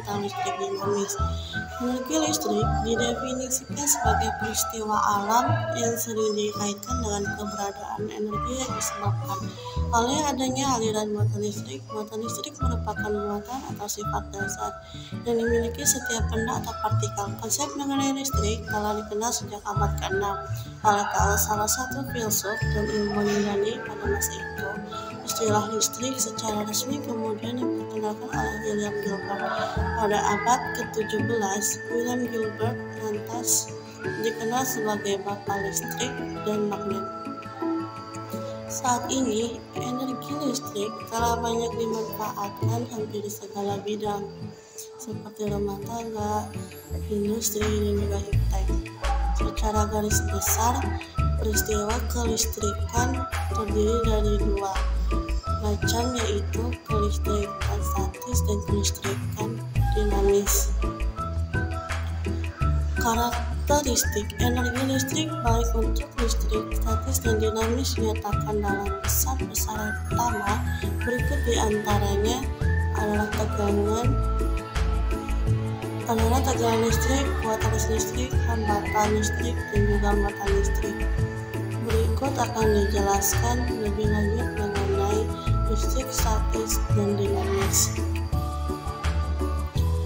tentang listrik dinamis. Energi listrik didefinisikan sebagai peristiwa alam yang sering dikaitkan dengan keberadaan energi yang disebabkan oleh adanya aliran muatan listrik. Muatan listrik merupakan muatan atau sifat dasar yang dimiliki setiap benda atau partikel. Konsep mengenai listrik telah dikenal sejak abad ke-6 oleh salah satu filsuf dan ilmuwan Yunani pada masa itu. Istilah listrik secara resmi kemudian diperkenalkan oleh William Gilbert pada abad ke-17. William Gilbert lantas dikenal sebagai bapak listrik dan magnet. Saat ini, energi listrik telah banyak dimanfaatkan hampir di segala bidang, seperti rumah tangga, industri, dan juga iptek. Secara garis besar, peristiwa kelistrikan terdiri dari dua macam, yaitu kelistrikan statis dan kelistrikan dinamis. Karakteristik energi listrik baik untuk listrik statis dan dinamis dinyatakan dalam besar-besaran pertama. Berikut diantaranya adalah tegangan listrik, kualitas listrik, hambatan listrik, dan juga muatan listrik. Berikut akan dijelaskan lebih lanjut mengenai listrik statis dan dinamis.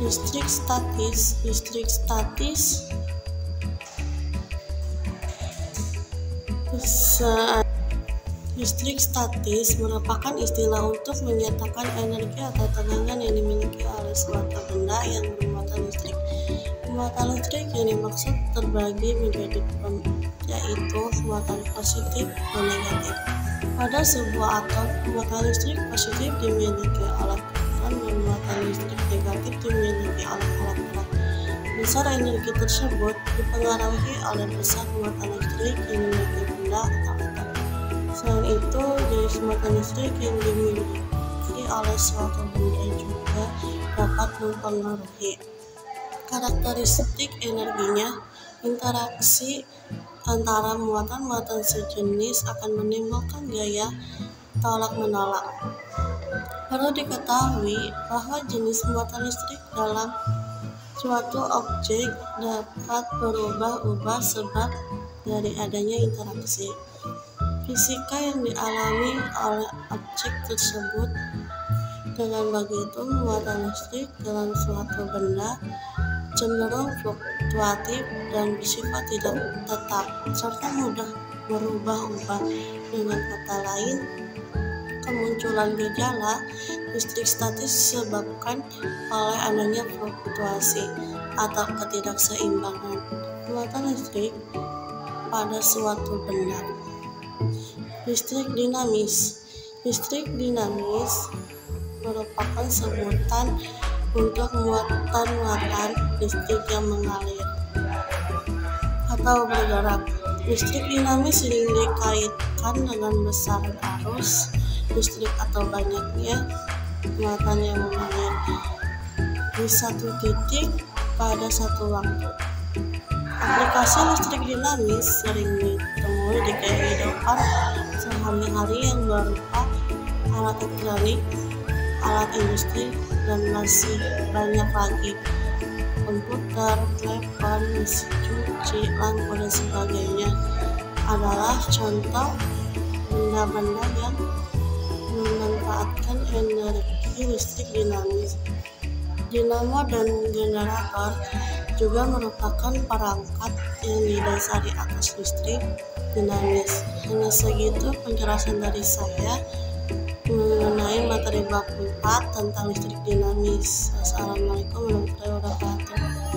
Listrik statis merupakan istilah untuk menyatakan energi atau tegangan yang dimiliki oleh suatu benda yang bermuatan listrik. Muatan listrik yang dimaksud terbagi menjadi dua, yaitu muatan positif dan negatif. Pada sebuah atom, muatan listrik positif dimiliki oleh proton dan muatan listrik negatif dimiliki oleh elektron. Besar energi tersebut dipengaruhi oleh besar muatan listrik yang dimiliki benda atau atom. Selain itu, jenis muatan listrik yang dimiliki oleh suatu benda juga dapat mempengaruhi karakteristik energinya. Interaksi antara muatan-muatan sejenis akan menimbulkan gaya tolak-menolak. Perlu diketahui bahwa jenis muatan listrik dalam suatu objek dapat berubah-ubah sebab dari adanya interaksi fisika yang dialami oleh objek tersebut. Dengan begitu, muatan listrik dalam suatu benda cenderung fluktuatif dan bersifat tidak tetap serta mudah berubah-ubah. Dengan kata lain, kemunculan gejala listrik statis disebabkan oleh adanya fluktuasi atau ketidakseimbangan muatan listrik pada suatu benda. Listrik dinamis merupakan sebutan untuk muatan-muatan listrik yang mengalir atau bergerak. Listrik dinamis sering dikaitkan dengan besar arus listrik atau banyaknya muatan yang mengalir di satu titik pada satu waktu. Aplikasi listrik dinamis sering ditemui di kehidupan sehari-hari yang berupa alat elektronik, alat industri, dan masih banyak lagi. Komputer, telepon, mesin cuci, lampu, dan sebagainya adalah contoh benda-benda yang memanfaatkan energi listrik dinamis. Dinamo dan generator juga merupakan perangkat yang didasari atas listrik dinamis. Hanya segitu penjelasan dari saya mengenai materi bab 4 tentang listrik dinamis. Assalamualaikum warahmatullahi wabarakatuh.